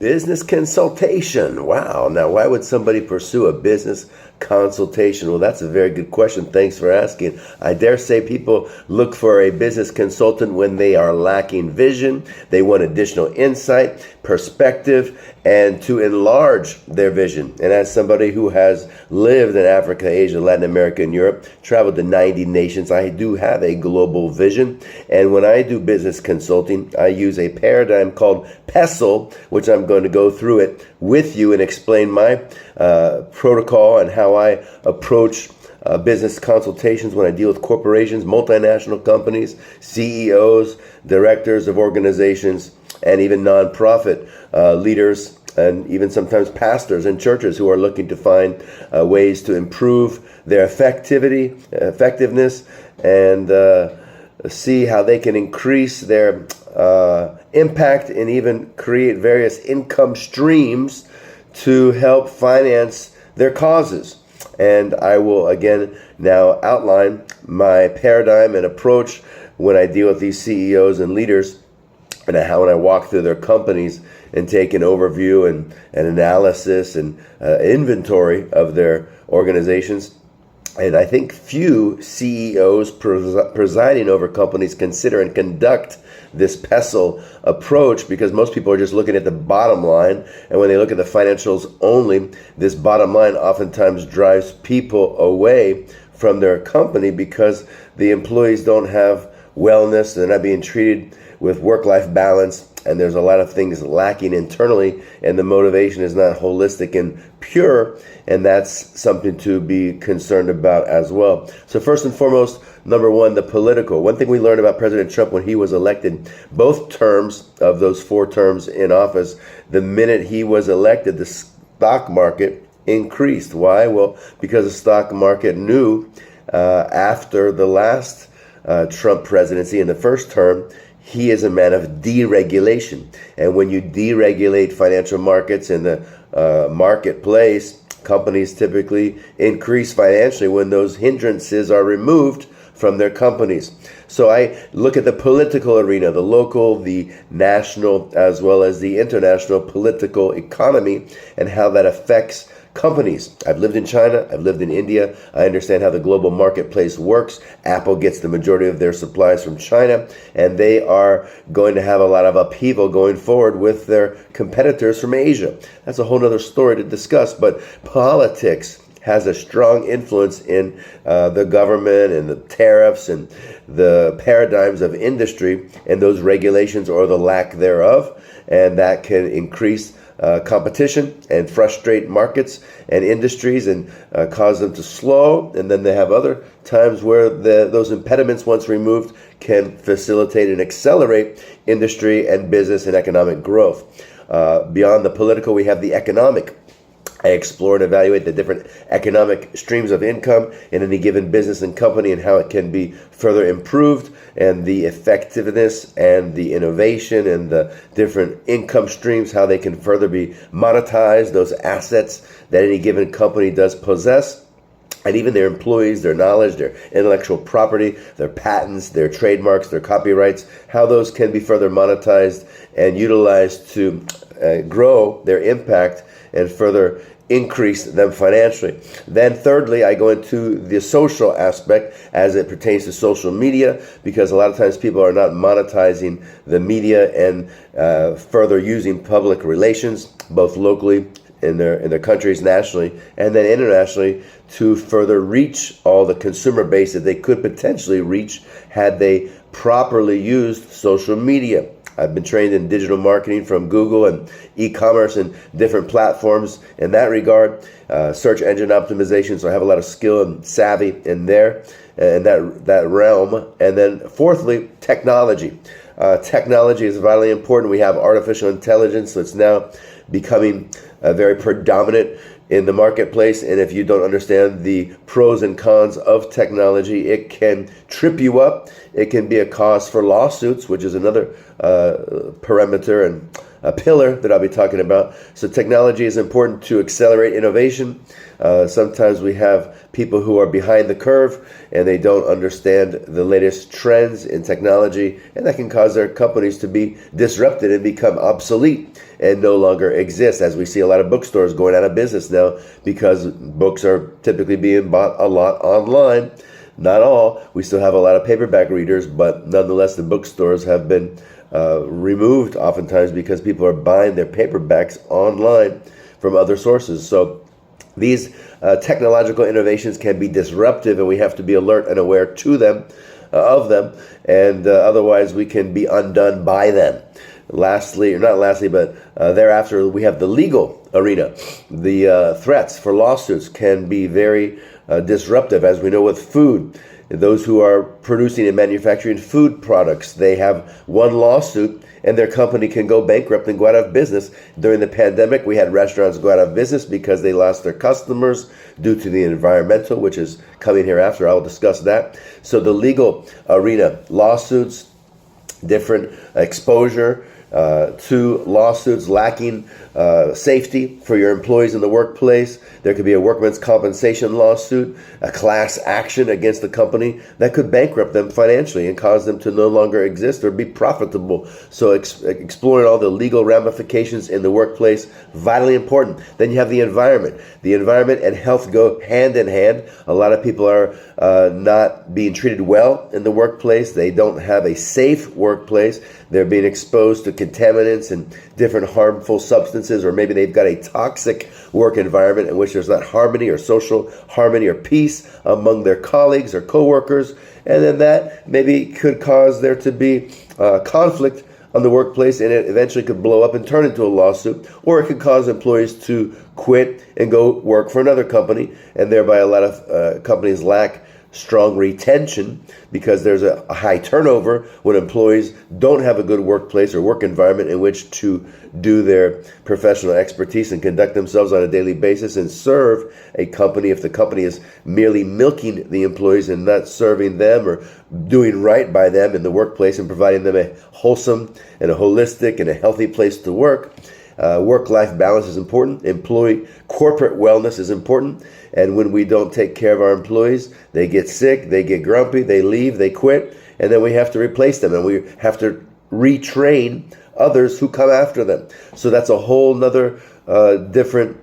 Business consultation. Wow. Now, why would somebody pursue a business consultation? Well, that's a very good question. Thanks for asking. I dare say people look for a business consultant when they are lacking vision. They want additional insight, perspective, and to enlarge their vision. And as somebody who has lived in Africa, Asia, Latin America, and Europe, traveled to 90 nations, I do have a global vision. And when I do business consulting, I use a paradigm called PESTLE, which I'm going to go through it with you and explain my protocol and how I approach business consultations when I deal with corporations, multinational companies, CEOs, directors of organizations, and even nonprofit leaders, and even sometimes pastors and churches who are looking to find ways to improve their effectiveness, and see how they can increase their impact and even create various income streams to help finance their causes. And I will again now outline my paradigm and approach when I deal with these CEOs and leaders, and how when I walk through their companies and take an overview and an analysis and inventory of their organizations. And I think few CEOs presiding over companies consider and conduct this PESTLE approach, because most people are just looking at the bottom line. And when they look at the financials only, this bottom line oftentimes drives people away from their company because the employees don't have wellness, they're not being treated with work-life balance, and there's a lot of things lacking internally, and the motivation is not holistic and pure, and that's something to be concerned about as well. So first and foremost, number one, the political. One thing we learned about President Trump when he was elected, both terms of those 4 terms in office, the minute he was elected, the stock market increased. Why? Well, because the stock market knew after the last Trump presidency in the first term, he is a man of deregulation. And when you deregulate financial markets in the marketplace, companies typically increase financially when those hindrances are removed from their companies. So I look at the political arena, the local, the national, as well as the international political economy, and how that affects companies. I've lived in China, I've lived in India. I understand how the global marketplace works. Apple gets the majority of their supplies from China, and they are going to have a lot of upheaval going forward with their competitors from Asia. That's a whole other story to discuss, but politics has a strong influence in the government and the tariffs and the paradigms of industry and those regulations or the lack thereof, and that can increase competition and frustrate markets and industries and cause them to slow. And then they have other times where those impediments, once removed, can facilitate and accelerate industry and business and economic growth. Beyond the political, we have the economic. I explore and evaluate the different economic streams of income in any given business and company and how it can be further improved, and the effectiveness and the innovation and the different income streams, how they can further be monetized, those assets that any given company does possess, and even their employees, their knowledge, their intellectual property, their patents, their trademarks, their copyrights, how those can be further monetized and utilized to grow their impact and further increase them financially. Then thirdly, I go into the social aspect as it pertains to social media, because a lot of times people are not monetizing the media and further using public relations, both locally in their countries, nationally, and then internationally, to further reach all the consumer base that they could potentially reach had they properly used social media. I've been trained in digital marketing from Google and e-commerce and different platforms in that regard, search engine optimization. So I have a lot of skill and savvy in there, in that realm. And then fourthly, technology. Technology is vitally important. We have artificial intelligence that's now becoming very predominant in the marketplace, and if you don't understand the pros and cons of technology, it can trip you up. It can be a cause for lawsuits, which is another parameter and pillar that I'll be talking about. So technology is important to accelerate innovation. Sometimes we have people who are behind the curve and they don't understand the latest trends in technology, and that can cause their companies to be disrupted and become obsolete and no longer exist, as we see a lot of bookstores going out of business now because books are typically being bought a lot online. Not all. We still have a lot of paperback readers, but nonetheless the bookstores have been removed oftentimes because people are buying their paperbacks online from other sources. So these technological innovations can be disruptive, and we have to be alert and aware to them, of them, and otherwise we can be undone by them. Lastly, or not lastly, but thereafter, we have the legal arena. The threats for lawsuits can be very disruptive, as we know with food. Those who are producing and manufacturing food products, they have one lawsuit and their company can go bankrupt and go out of business. During the pandemic, we had restaurants go out of business because they lost their customers due to the environmental, which is coming hereafter. I'll discuss that. So the legal arena, lawsuits, different exposure to lawsuits, lacking safety for your employees in the workplace. There could be a workman's compensation lawsuit, a class action against the company that could bankrupt them financially and cause them to no longer exist or be profitable. So exploring all the legal ramifications in the workplace, vitally important. Then you have the environment. The environment and health go hand in hand. A lot of people are not being treated well in the workplace. They don't have a safe workplace. They're being exposed to contaminants and different harmful substances, or maybe they've got a toxic work environment in which there's not harmony or social harmony or peace among their colleagues or coworkers, and then that maybe could cause there to be conflict on the workplace, and it eventually could blow up and turn into a lawsuit, or it could cause employees to quit and go work for another company, and thereby a lot of companies lack strong retention because there's a high turnover when employees don't have a good workplace or work environment in which to do their professional expertise and conduct themselves on a daily basis and serve a company. If the company is merely milking the employees and not serving them or doing right by them in the workplace and providing them a wholesome and a holistic and a healthy place to work, work-life balance is important. Employee corporate wellness is important. And when we don't take care of our employees, they get sick, they get grumpy, they leave, they quit, and then we have to replace them, and we have to retrain others who come after them. So that's a whole nother different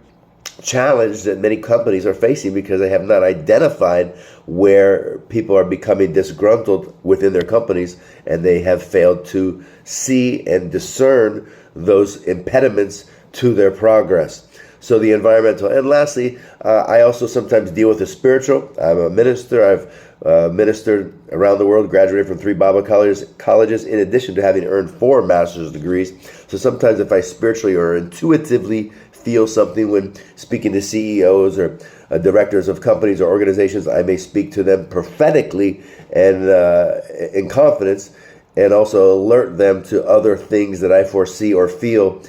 challenge that many companies are facing because they have not identified where people are becoming disgruntled within their companies, and they have failed to see and discern those impediments to their progress. So the environmental. And lastly, I also sometimes deal with the spiritual. I'm a minister. I've ministered around the world, graduated from 3 Bible colleges, in addition to having earned 4 master's degrees. So sometimes if I spiritually or intuitively feel something when speaking to CEOs or directors of companies or organizations, I may speak to them prophetically and in confidence, and also alert them to other things that I foresee or feel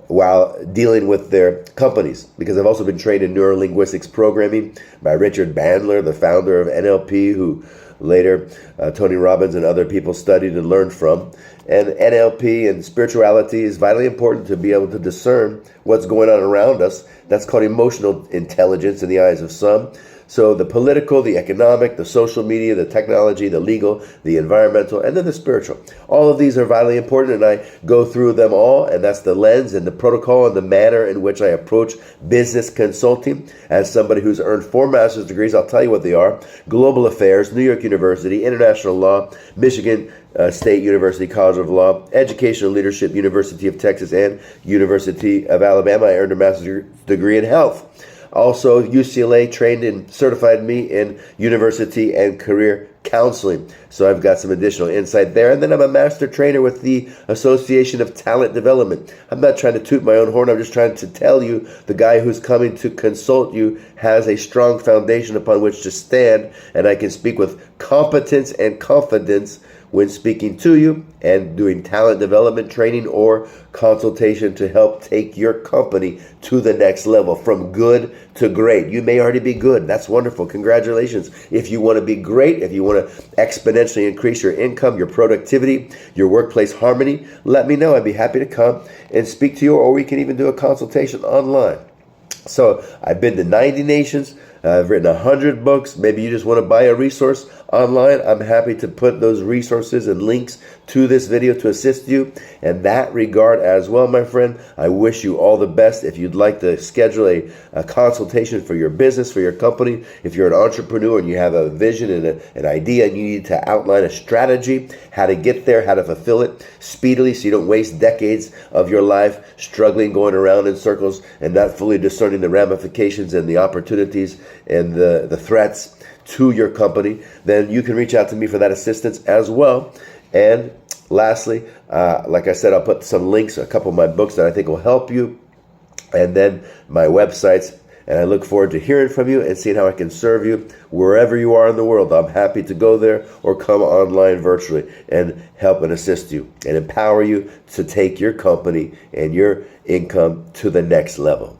while dealing with their companies, because I've also been trained in neurolinguistics programming by Richard Bandler, the founder of NLP, who later Tony Robbins and other people studied and learned from. And NLP and spirituality is vitally important to be able to discern what's going on around us. That's called emotional intelligence in the eyes of some. So the political, the economic, the social media, the technology, the legal, the environmental, and then the spiritual. All of these are vitally important, and I go through them all, and that's the lens and the protocol and the manner in which I approach business consulting. As somebody who's earned 4 master's degrees, I'll tell you what they are: Global Affairs, New York University, International Law, Michigan State University College of Law, Educational Leadership, University of Texas, and University of Alabama. I earned a master's degree in health. Also, UCLA trained and certified me in university and career counseling. So I've got some additional insight there. And then I'm a master trainer with the Association of Talent Development. I'm not trying to toot my own horn. I'm just trying to tell you the guy who's coming to consult you has a strong foundation upon which to stand. And I can speak with competence and confidence when speaking to you and doing talent development training or consultation to help take your company to the next level, from good to great. You may already be good. That's wonderful. Congratulations. If you want to be great, if you want to exponentially increase your income, your productivity, your workplace harmony, let me know. I'd be happy to come and speak to you, or we can even do a consultation online. So I've been to 90 nations. I've written 100 books. Maybe you just want to buy a resource online. I'm happy to put those resources and links to this video to assist you in that regard as well, my friend. I wish you all the best. If you'd like to schedule a consultation for your business, for your company, if you're an entrepreneur and you have a vision and an idea and you need to outline a strategy, how to get there, how to fulfill it speedily so you don't waste decades of your life struggling, going around in circles and not fully discerning the ramifications and the opportunities and the threats to your company, then you can reach out to me for that assistance as well. And lastly, like I said, I'll put some links, a couple of my books that I think will help you, and then my websites. And I look forward to hearing from you and seeing how I can serve you wherever you are in the world. I'm happy to go there or come online virtually and help and assist you and empower you to take your company and your income to the next level.